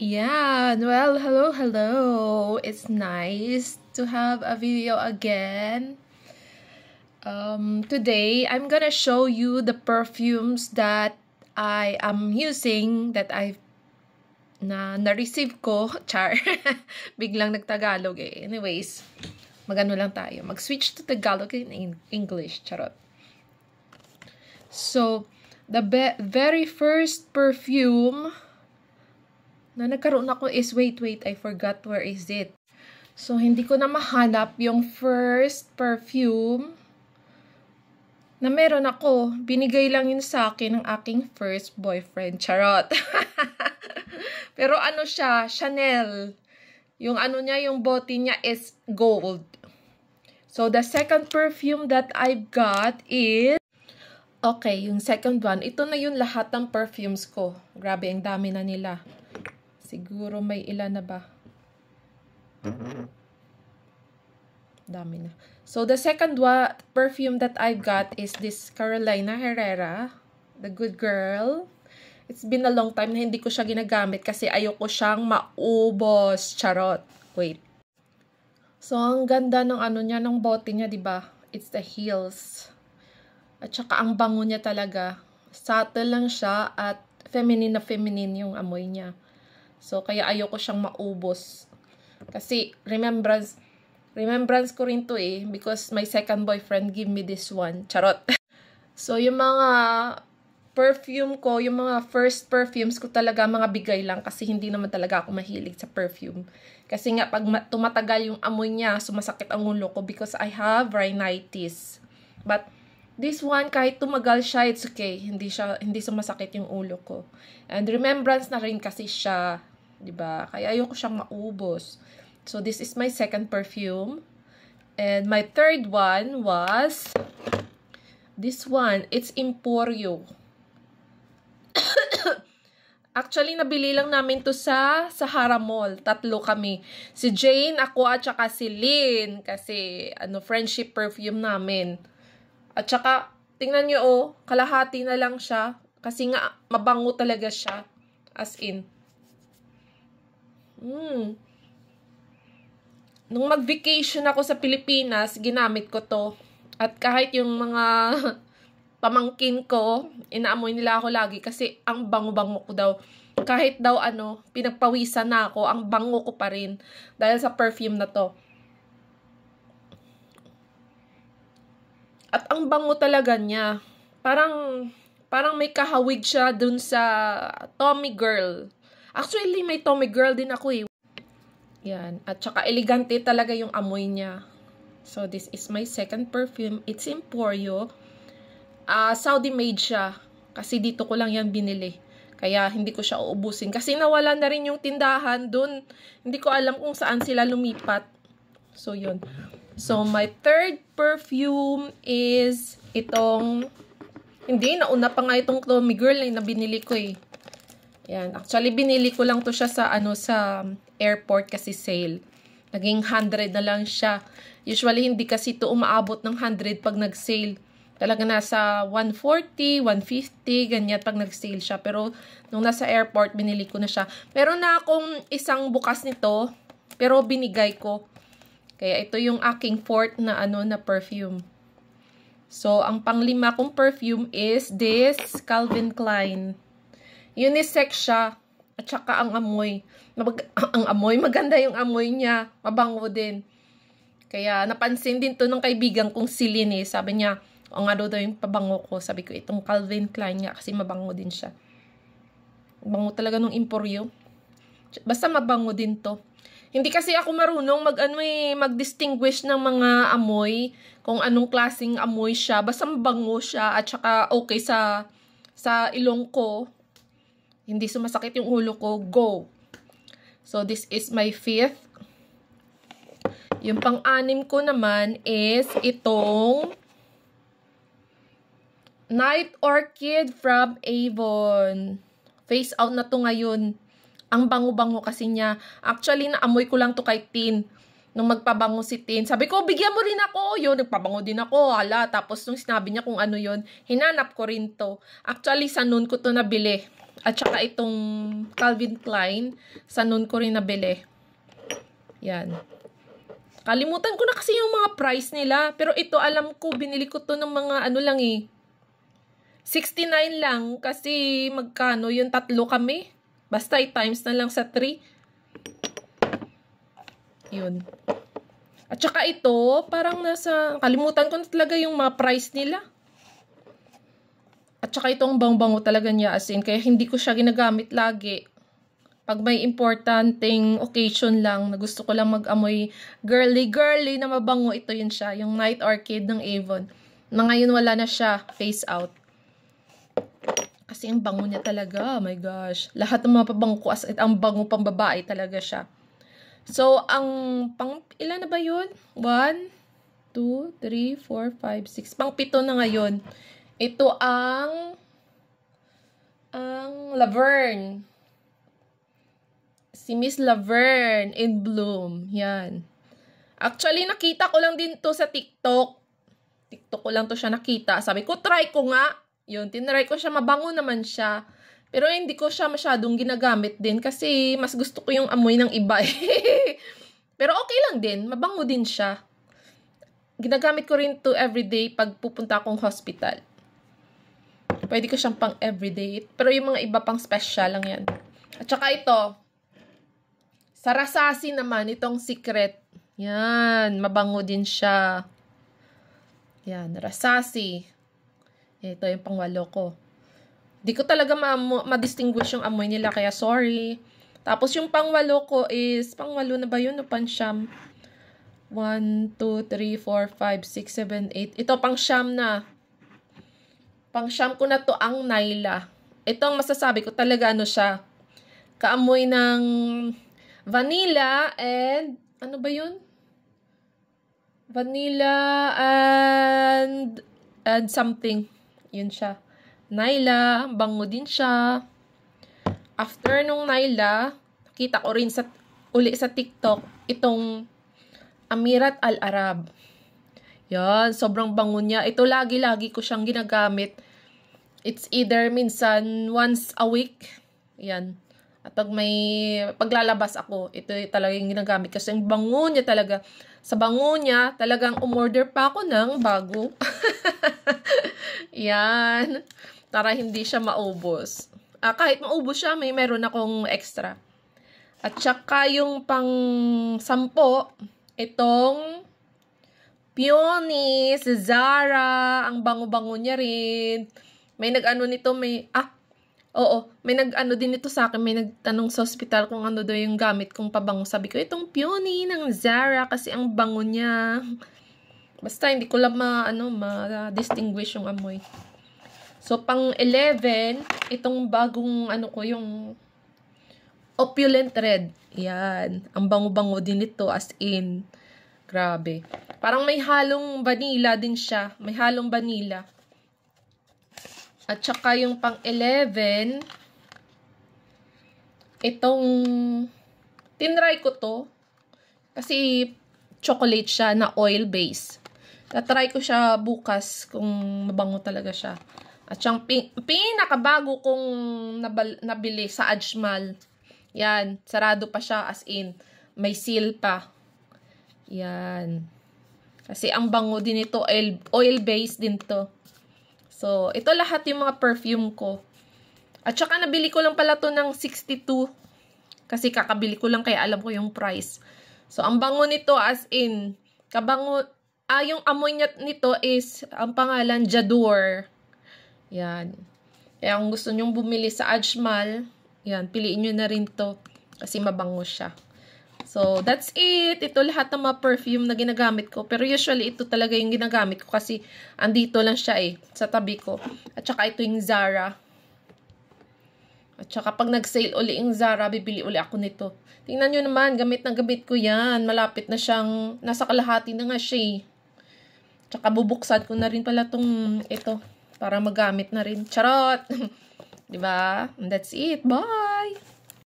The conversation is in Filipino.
Yeah, well, hello. It's nice to have a video again. Today, I'm gonna show you the perfumes that I am using, that I've na-receive ko. Char. Biglang nagtagalog eh. Anyways, magano lang tayo. Mag-switch to Tagalog in English. Charot. So, the very first perfume na nagkaroon ako is, wait, I forgot where is it. So, hindi ko na mahanap yung first perfume na meron ako. Binigay lang yun sa akin ng aking first boyfriend. Charot. Pero ano siya, Chanel. Yung ano niya, yung bote niya is gold. So, the second perfume that I've got is, okay, yung second one, ito na yung lahat ng perfumes ko. Grabe, ang dami na nila. Siguro may ilan na ba? Dami na. So, the second perfume that I've got is this Carolina Herrera, the Good Girl. It's been a long time na hindi ko siya ginagamit kasi ayoko siyang maubos. Charot. Wait. So, ang ganda ng ano niya, ng bote niya, diba? It's the heels. At saka, ang bango niya talaga. Subtle lang siya at feminine na feminine yung amoy niya. So, kaya ayoko siyang maubos. Kasi, remembrance ko rin to eh. Because my second boyfriend gave me this one. Charot. So, yung mga perfume ko, yung mga first perfumes ko talaga, mga bigay lang. Kasi hindi naman talaga ako mahilig sa perfume. Kasi nga, pag tumatagal yung amoy niya, sumasakit ang ulo ko because I have rhinitis. But, this one, kahit tumagal siya, it's okay. Hindi sumasakit yung ulo ko. And remembrance na rin kasi siya. Diba? Kaya ayoko siyang maubos. So, this is my second perfume. And my third one was this one. It's Emporio. Actually, nabili lang namin to sa Sahara Mall. 3 kami. Si Jane, ako, at saka si Lynn. Kasi, friendship perfume namin. At saka, tingnan nyo, oh, kalahati na lang siya. Kasi nga, mabango talaga siya. As in. Nung mag-vacation ako sa Pilipinas, ginamit ko to. At kahit yung mga pamangkin ko, inaamoy nila ako lagi kasi ang bango-bango ko daw. Kahit daw pinagpawisan na ako, ang bango ko pa rin dahil sa perfume na to. At ang bango talaga niya. Parang may kahawig siya dun sa Tommy Girl. Actually, may Tommy Girl din ako eh. Yan. At saka elegante talaga yung amoy niya. So, this is my second perfume. It's Emporio. Saudi made siya. Kasi dito ko lang yan binili. Kaya hindi ko siya uubusin. Kasi nawala na rin yung tindahan dun. Hindi ko alam kung saan sila lumipat. So, yun. So, my third perfume is itong, hindi, nauna pa nga itong Tommy Girl na binili ko eh. Yan. Actually, binili ko lang to siya sa, sa airport kasi sale. Naging 100 na lang siya. Usually, hindi kasi to umaabot ng 100 pag nag-sale. Talaga nasa 140, 150, ganyan pag nag-sale siya. Pero, nung nasa airport, binili ko na siya. Meron na akong isang bukas nito, pero binigay ko. Kaya ito yung aking fourth na na perfume. So, ang panglima kong perfume is this Calvin Klein. Unisex siya. At saka ang amoy. Maganda yung amoy niya. Mabango din. Kaya napansin din to ng kaibigan kong si Lynn eh. Sabi niya, nga daw yung pabango ko. Sabi ko, itong Calvin Klein nga kasi mabango din siya. Mabango talaga nung Emporio. Basta mabango din to. Hindi kasi ako marunong mag-distinguish ng mga amoy, kung anong klaseng amoy siya. Basta mabango siya at saka okay sa ilong ko. Hindi sumasakit yung ulo ko. Go! So, this is my fifth. Yung pang-anim ko naman is itong Night Orchid from Avon. Face out na to ngayon. Ang bango-bango kasi niya. Actually, naamoy ko lang to kay Tin. Nung magpabango si Tin, sabi ko, bigyan mo rin ako. Yun, nagpabango din ako. Hala, tapos nung sinabi niya kung ano yun, hinanap ko rin to. Actually, sa noon ko to nabili. At saka itong Calvin Klein, sa noon ko rin nabili. Yan. Kalimutan ko na kasi yung mga price nila. Pero ito, alam ko, binili ko to ng mga ano lang eh. 69 lang. Kasi magkano yung tatlo kami. Basta i-times na lang sa 3. Yun. At saka ito, parang nasa, kalimutan ko na talaga yung mga price nila. At saka itong bang-bango talaga niya as in. Kaya hindi ko siya ginagamit lagi. Pag may importanteng occasion lang na gusto ko lang mag-amoy girly na mabango, ito yun siya. Yung Night Orchid ng Avon. Na ngayon wala na siya. Phase out. Kasi ang bango niya talaga. Oh my gosh. Lahat ng mga pabango ko as ang bango pang babae talaga siya. So, ang pang ilan na ba yun? 1, 2, 3, 4, 5, 6. Pang 7 na ngayon. Ito ang Laverne. Si Miss Laverne in Bloom. Yan. Actually, nakita ko lang din to sa TikTok. TikTok ko lang to siya nakita. Sabi ko, try ko nga. Yun, tinry ko siya. Mabango naman siya. Pero hindi ko siya masyadong ginagamit din kasi mas gusto ko yung amoy ng iba. Pero okay lang din. Mabango din siya. Ginagamit ko rin to everyday pag pupunta akong hospital. Pwede ko siyang pang everyday. Pero yung mga iba pang special lang yan. At saka ito. Sa Rasasi naman, itong Secret. Yan. Mabango din siya. Yan. Rasasi. Ito yung pangwalo ko. Di ko talaga ma-distinguish yung amoy nila. Kaya sorry. Tapos yung pangwalo ko is, pangwalo na ba yun o pansyam? 1, 2, 3, 4, 5, 6, 7, 8. Ito pang siyam na. Pang siyam ko na to ang Naila. Ito ang masasabi ko talaga ano siya. Kaamoy ng vanilla and ano ba yun? Vanilla and something. Yun siya. Naila, bango din siya. After nung Naila, nakita ko rin uli sa TikTok itong Amirat Al-Arab. Yan, sobrang bango niya. Ito lagi-lagi ko siyang ginagamit. It's either minsan once a week. Yan. At pag may paglalabas ako, ito talaga yung ginagamit. Kasi ang bango niya talaga. Sa bango niya, talagang umorder pa ako ng bago. Yan. Para hindi siya maubos. Kahit maubos siya, meron akong extra. At saka yung pang 10, itong Peony, si Zara, ang bango-bango niya rin. May nag-ano nito, may nag-ano din ito sa akin, may nagtanong sa hospital kung ano daw yung gamit kong pabango. Sabi ko, itong Peony ng Zara kasi ang bango niya. Basta hindi ko lang ma-distinguish yung amoy. So, pang 11, itong bagong yung Opulent Red. Yan. Ang bango-bango din ito as in. Grabe. Parang may halong vanilla din siya. May halong vanilla. At saka yung pang 11, itong tinry ko to. Kasi chocolate siya na oil base. Tatry ko siya bukas kung mabango talaga siya. At siyang pinakabago kong nabili sa Ajmal. Yan. Sarado pa siya as in. May seal pa. Yan. Kasi ang bango din ito, oil-based din to. So, ito lahat yung mga perfume ko. At saka nabili ko lang pala to ng 62. Kasi kakabili ko lang kaya alam ko yung price. So, ang bango nito as in, yung amoy nito is, ang pangalan, Jadur. Yan. Kaya kung gusto nyong bumili sa Ajmal, yan, piliin nyo na rin to. Kasi mabango siya. So, that's it. Ito lahat ng mga perfume na ginagamit ko. Pero usually, ito talaga yung ginagamit ko kasi andito lang siya sa tabi ko. At saka ito yung Zara. At saka pag nag-sale uli yung Zara, bibili uli ako nito. Tingnan nyo naman, gamit na gamit ko yan. Malapit na siyang, nasa kalahati na nga siya. Tsaka bubuksan ko na rin pala ito. Para magamit na rin. Charot! Diba? And that's it. Bye!